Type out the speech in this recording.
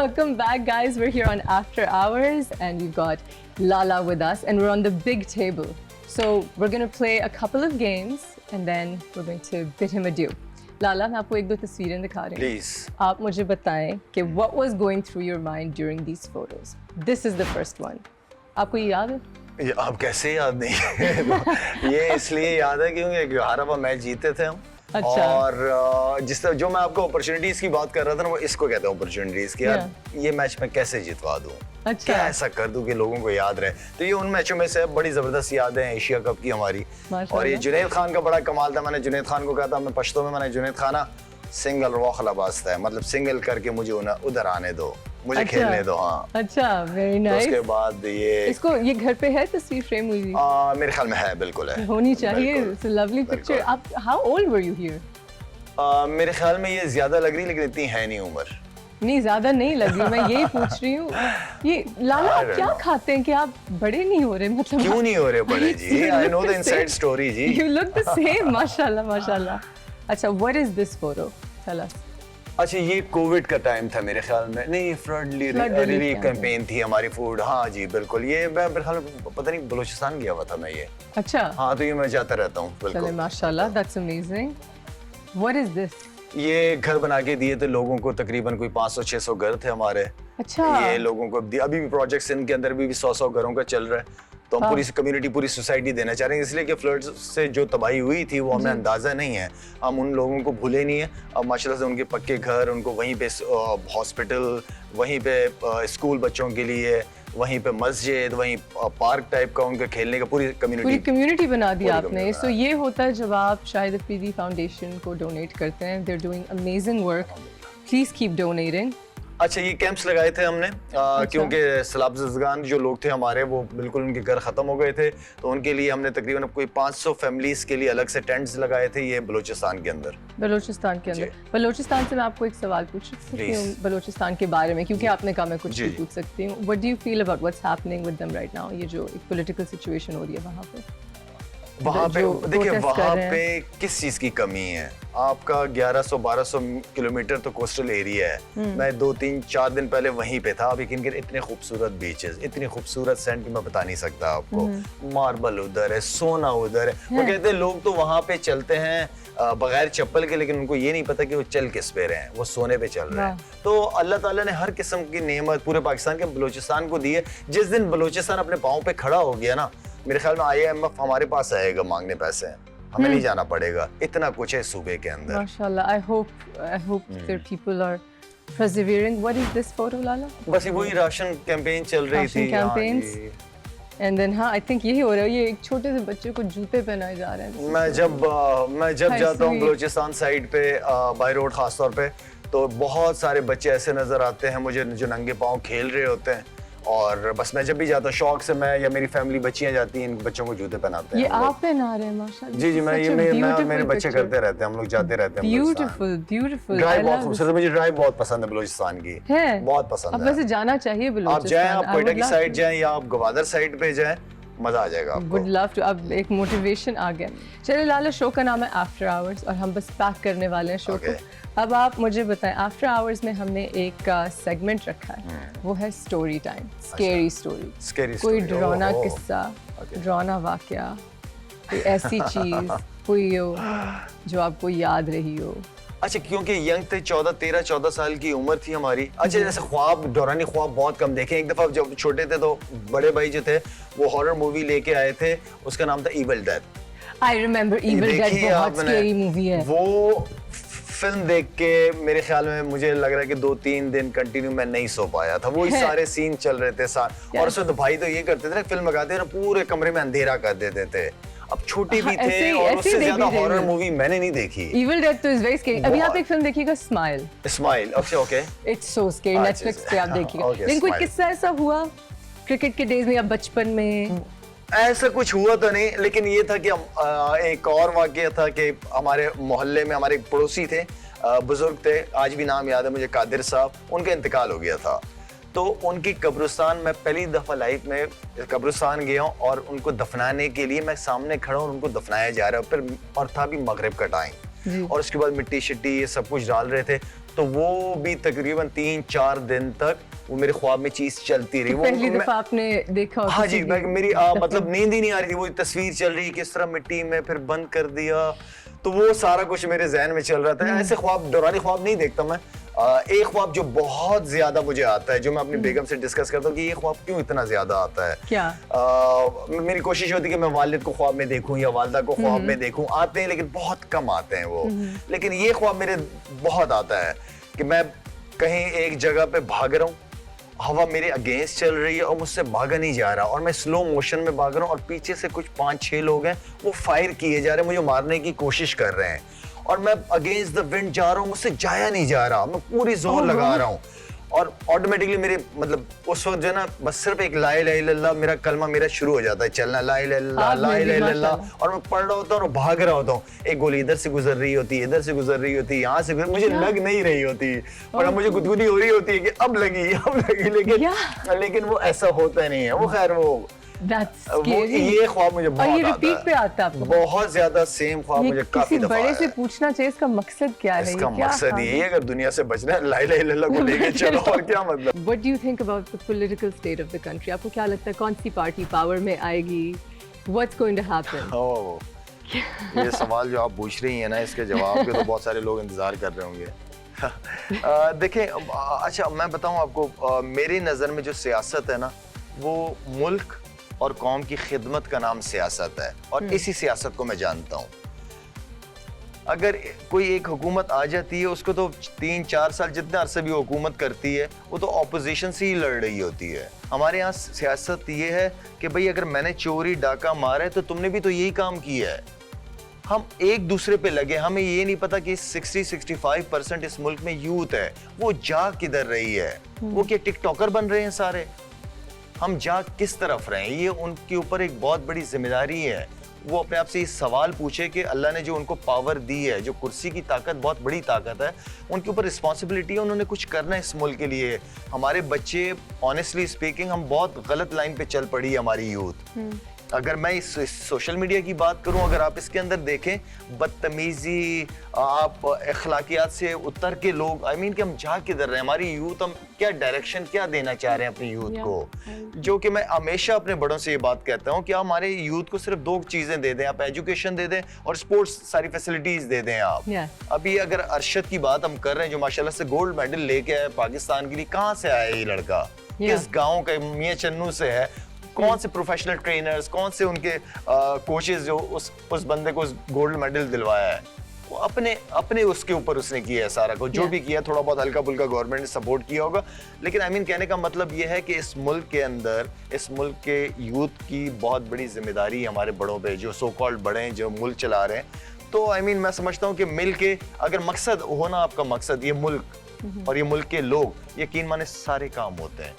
Welcome back, guys. We're here on After Hours, and we've got Lala with us, and we're on the big table. So we're going to play a couple of games, and then we're going to bid him adieu. Lala, मैं आपको एक दो तस्वीरें दिखा रही हूँ. Please. आप मुझे बताएं कि what was going through your mind during these photos. This is the first one. आपको ये याद है? ये अब कैसे याद नहीं ये इसलिए याद है क्योंकि 11वां मैच जीते थे हम. अच्छा. और जिस तरह जो मैं आपको अपॉर्चुनिटीज की बात कर रहा था ना, वो इसको कहते हैं अपॉर्चुनिटीज कि यार ये मैच मैं कैसे जितवा दूं. अच्छा. क्या ऐसा कर दूं कि लोगों को याद रहे. तो ये उन मैचों में से बड़ी जबरदस्त यादें हैं एशिया कप की हमारी. और ये जुनैद खान का बड़ा कमाल था. मैंने जुनैद खान को कहा था, मैं पश्तो में मैंने जुनैद खाना सिंगल रोखला बाजता है, मतलब सिंगल करके मुझे उधर आने दो, मुझे खेलने दो. हाँ. अच्छा, वेरी नाइस. उसके बाद ये घर पे है तस्वीर फ्रेम हुई? मेरे ख्याल में है, बिल्कुल है, होनी चाहिए. It's a lovely picture. आप how old were you here? मेरे ख्याल में ये ज्यादा लग रही है, लेकिन इतनी है नहीं उम्र. नहीं, ज्यादा नहीं लग रही. मैं यही पूछ रही हूँ. ये लाला आप क्या खाते हैं कि आप बड़े नहीं हो रहे? मतलब क्यों नहीं हो रहे बड़े जी? I know the inside story जी. You look the same. माशाल्लाह माशाल्लाह. अच्छा, what is this photo? Tell us. अच्छा, ये कोविड का टाइम था मेरे ख्याल में. नहीं, फ्लड रिलीफ कैंपेन थी हमारी फूड. हाँ जी बिल्कुल. ये मैं मेरे ख्याल में पता नहीं बलूचिस्तान गया हुआ था मैं. ये अच्छा. हाँ, तो ये मैं जाता रहता हूँ. बिल्कुल. माशाल्लाह, that's amazing. What is this? ये घर बना के दिए थे लोगों को. तकरीबन कोई 500-600 घर थे हमारे. अच्छा. ये लोगों को अभी भी प्रोजेक्ट्स इनके अंदर भी 100-100 घरों का चल रहा है. तो हम पूरी कम्युनिटी, पूरी सोसाइटी देना चाह रहे हैं, इसलिए कि फ्लड से जो तबाही हुई थी वो हमें अंदाजा नहीं है. हम उन लोगों को भूले नहीं है. अब माशाल्लाह से उनके पक्के घर, उनको वहीं पे हॉस्पिटल, वहीं पे स्कूल बच्चों के लिए, वहीं पे मस्जिद, वहीं पार्क टाइप का उनका खेलने का, पूरी कम्युनिटी बना दी आपने. सो ये होता है जब आप शाहिद अफरीदी फाउंडेशन को डोनेट करते हैं. They are doing amazing work. Please keep donating. अच्छा, ये कैंप्स लगाए थे हमने क्योंकि सैलाब-ज़दगान जो लोग थे हमारे, वो बिल्कुल उनके घर ख़त्म हो गए थे. तो उनके लिए हमने तकरीबन कोई 500 फैमिलीज के लिए अलग से टेंट्स लगाए थे. ये बलूचिस्तान के अंदर. बलूचिस्तान से मैं आपको एक सवाल पूछ सकती हूँ बलूचिस्तान के बारे में, क्योंकि आपने कहा मैं कुछ भी पूछ सकती हूँ. What do you feel about what's happening with them right now? ये जो एक पॉलिटिकल सिचुएशन हो रही है वहाँ पे देखिए, वहाँ पे किस चीज की कमी है? आपका 1100-1200 किलोमीटर तो कोस्टल एरिया है. मैं 2-3-4 दिन पहले वहीं पे था. अब यकीन करिए, इतने खूबसूरत बीचेस, इतनी खूबसूरत सैंड कि मैं बता नहीं सकता आपको. मार्बल उधर है, सोना उधर है. वो कहते हैं लोग तो वहाँ पे चलते हैं बगैर चप्पल के, लेकिन उनको ये नहीं पता कि वो चल किस पे रहे हैं, वो सोने पे चल रहे हैं. तो अल्लाह ताला ने हर किस्म की नेमत पूरे पाकिस्तान के बलूचिस्तान को दी है. जिस दिन बलूचिस्तान अपने पाँव पे खड़ा हो गया ना, मेरे ख्याल में IMF हमारे पास आएगा मांगने पैसे. हमें नहीं जाना पड़ेगा. इतना कुछ है सूबे के अंदर. माशाल्लाह. I hope their people are persevering. What is this photo, Lala? बस वही राशन कैंपेन चल रही थी. And then I think यही हो रहा है. ये एक छोटे से बच्चे को जूते पहनाए जा रहे हैं. मैं जब जाता हूँ बलूचिस्तान साइड पे, बाई रोड खास तौर पे, तो बहुत सारे बच्चे ऐसे नजर आते हैं मुझे जो नंगे पाँव खेल रहे होते हैं. और बस मैं जब भी जाता हूँ, शौक से मैं या मेरी फैमिली बच्चियां जाती हैं, इन बच्चों को जूते पहनाते हैं. ये आप पहना रहे हैं? माशाल्लाह. जी, मैं और मेरे बच्चे करते रहते हैं. हम लोग जाते रहते हैं. ब्यूटीफुल. ड्राइव बहुत खूबसूरत. मुझे ड्राइव बहुत पसंद है बलूचिस्तान की. बहुत पसंद है. अब वैसे जाना चाहिए बलूचिस्तान. आप जाएं, आप कोयटा की साइड जाएं या आप गवादर साइड पे जाएं, मजा आ जाएगा आपको. Would love to. अब एक मोटिवेशन आ गया. चलिए लाला, शो का नाम है आफ्टर आवर्स और हम बस पैक करने वाले हैं शो को. अब आप मुझे बताएं, आफ्टर आवर्स में हमने एक सेगमेंट रखा है. वो है स्टोरी टाइम. Scary story. कोई डरावना किस्सा, डरावना वाकया, कोई ऐसी चीज हुई हो जो आपको याद रही हो. अच्छा, क्योंकि यंग थे, 13-14 साल की उम्र थी हमारी. अच्छा, जैसे ख्वाब, दौरानी ख्वाब बहुत कम देखे. एक दफा जब छोटे थे तो बड़े भाई जो थे वो हॉरर मूवी लेके आए थे. उसका नाम था evil death. I remember evil death. बहुत स्केरी मूवी है वो. फिल्म देख के मेरे ख्याल में मुझे लग रहा है कि 2-3 दिन कंटिन्यू मैं नहीं सो पाया था. वो सारे सीन चल रहे थे साथ. और उसमें तो भाई तो ये करते थे, फिल्म लगाते थे, पूरे कमरे में अंधेरा कर देते थे. अब छोटे भी थे और उससे ज्यादा हॉरर मूवी मैंने नहीं देखी. इविल डेथ तो इज वेरी स्केरी. अभी आप एक फिल्म देखिएगा, smile. Okay. It's so scary. Netflix पे आप देखिएगा. लेकिन कोई किस्सा ऐसा हुआ क्रिकेट के डेज में या बचपन में? ऐसा कुछ हुआ तो नहीं, लेकिन ये था कि एक और वाकया था कि हमारे मोहल्ले में हमारे एक पड़ोसी थे, बुजुर्ग थे, आज भी नाम याद है मुझे, कादिर साहब. उनका इंतकाल हो गया था. तो उनकी कब्रिस्तान, मैं पहली दफा लाइफ में कब्रिस्तान गया और उनको दफनाने के लिए मैं सामने खड़ा हूँ, उनको दफनाया जा रहा है. फिर और था भी मगरिब का टाइम. जी। और उसके बाद मिट्टी शिट्टी ये सब कुछ डाल रहे थे, तो वो भी तकरीबन 3-4 दिन तक वो मेरे ख्वाब में चीज चलती रही। तो वो पहली मैं- दफा आपने देखा हो हाँ किसी जी, की मेरी दफन? मतलब नींद ही नहीं आ रही थी, वो तस्वीर चल रही किस तरह मिट्टी में, फिर बंद कर दिया, तो वो सारा कुछ मेरे जहन में चल रहा था। ऐसे ख्वाब, दौरानी ख्वाब नहीं देखता मैं। एक ख्वाब जो बहुत ज्यादा मुझे आता है, जो मैं अपनी बेगम से डिस्कस करता हूँ कि ये ख्वाब क्यों इतना ज्यादा आता है। क्या? मेरी कोशिश होती है कि मैं वालिद को ख्वाब में देखूं या वालदा को ख्वाब में देखूं, आते हैं लेकिन बहुत कम आते हैं वो। लेकिन ये ख्वाब मेरे बहुत आता है कि मैं कहीं एक जगह पे भाग रहा हूँ, हवा मेरे अगेंस्ट चल रही है और मुझसे भागा नहीं जा रहा, और मैं स्लो मोशन में भाग रहा हूँ और पीछे से कुछ 5-6 लोग हैं, वो फायर किए जा रहे हैं, मुझे मारने की कोशिश कर रहे हैं, और मैं अगेंस्ट द विंड जा रहा हूँ, मुझसे जाया नहीं जा रहा, मैं पूरी जोर लगा रहा हूँ, और ऑटोमेटिकली मेरे मतलब उस वक्त जो है ना, बस सिर्फ एक ला इलाहा इल्लल्लाह मेरा कलमा मेरा शुरू हो जाता है चलना, ला इलाहा इल्लल्लाह, ला इलाहा इल्लल्लाह, और मैं पढ़ रहा होता हूँ और भाग रहा होता हूँ। एक गोली इधर से गुजर रही होती, इधर से गुजर रही होती, यहाँ से मुझे लग नहीं रही होती, और मुझे गुदगुदी हो रही होती है कि अब लगी, लेकिन वो ऐसा होता नहीं है। वो खैर वो That's वो scary. ये ख्वाब मुझे और बहुत ये आता रिपीट पे है, आता है आपको? बहुत ज्यादा सेम ख्वाब ये मुझे काफी किसी दफा बड़े आया से है। पूछना चाहिए इसका मकसद क्या है? इसका ये क्या मकसद ख्वाब यही है? है, अगर दुनिया से बचना है, ला इलाहा इल्लल्लाह को लेके चलो, और क्या मतलब। What do you think about the political state of the country? आपको क्या लगता है कौन सी पार्टी पावर में आएगी? What's going to happen? ओह, ये सवाल जो आप पूछ रही हैं ना, इसके जवाब के तो बहुत सारे लोग इंतजार कर रहे होंगे। देखें, अच्छा मैं बताऊं आपको, मेरी नज़र में जो सियासत है ना, वो मुल्क और कौम की खिदमत का नाम सियासत है, और इसी सियासत को मैं जानता हूँ। अगर कोई एक हुकूमत आ जाती है, उसको तो 3-4 साल जितने अरसे भी हुकूमत करती है, वो तो ऑपोजिशन से ही लड़ रही होती है। हमारे यहाँ सियासत ये है कि भाई अगर मैंने चोरी डाका मारा है तो तुमने भी तो यही काम किया है। हम एक दूसरे पे लगे, हमें ये नहीं पता कि 60-65% इस मुल्क में यूथ है, वो जा किधर रही है, वो क्या टिकटॉकर बन रहे हैं सारे, हम जा किस तरफ रहे हैं। ये उनके ऊपर एक बहुत बड़ी जिम्मेदारी है। वो अपने आप से ये सवाल पूछे कि अल्लाह ने जो उनको पावर दी है, जो कुर्सी की ताकत बहुत बड़ी ताकत है, उनके ऊपर रिस्पॉन्सिबिलिटी है, उन्होंने कुछ करना है इस मुल्क के लिए। हमारे बच्चे, ऑनेस्टली स्पीकिंग, हम बहुत गलत लाइन पे चल पड़ी है हमारी यूथ। अगर मैं इस सोशल मीडिया की बात करूं, अगर आप इसके अंदर देखें, बदतमीजी, आप अखलाकियात से उतर के लोग, आई मीन कि हम जा किधर रहे हैं, हमारी यूथ, हम क्या डायरेक्शन क्या देना चाह रहे हैं अपनी यूथ को। जो कि मैं हमेशा अपने बड़ों से ये बात कहता हूं कि आप हमारे यूथ को सिर्फ 2 चीजें दे दें, आप एजुकेशन दे दें और स्पोर्ट्स सारी फैसिलिटीज दे दें आप। अभी अगर अरशद की बात हम कर रहे हैं, जो माशाल्लाह से गोल्ड मेडल लेके आए पाकिस्तान के लिए, कहाँ से आया ये लड़का, किस गाँव का, मियां चन्नू से है, कौन से प्रोफेशनल ट्रेनर्स, कौन से उनके कोचेस जो उस बंदे को गोल्ड मेडल दिलवाया है, वो अपने उसके ऊपर उसने किया है सारा को, जो भी किया, थोड़ा बहुत हल्का फुल्का गवर्नमेंट ने सपोर्ट किया होगा। लेकिन आई मीन कहने का मतलब ये है कि इस मुल्क के अंदर, इस मुल्क के यूथ की बहुत बड़ी जिम्मेदारी है हमारे बड़ों पे, जो सो कॉल्ड बड़े हैं, जो मुल्क चला रहे हैं। तो आई मीन मैं समझता हूँ कि मिल के, अगर मकसद होना, आपका मकसद ये मुल्क और ये मुल्क के लोग, यकीन माने सारे काम होते हैं।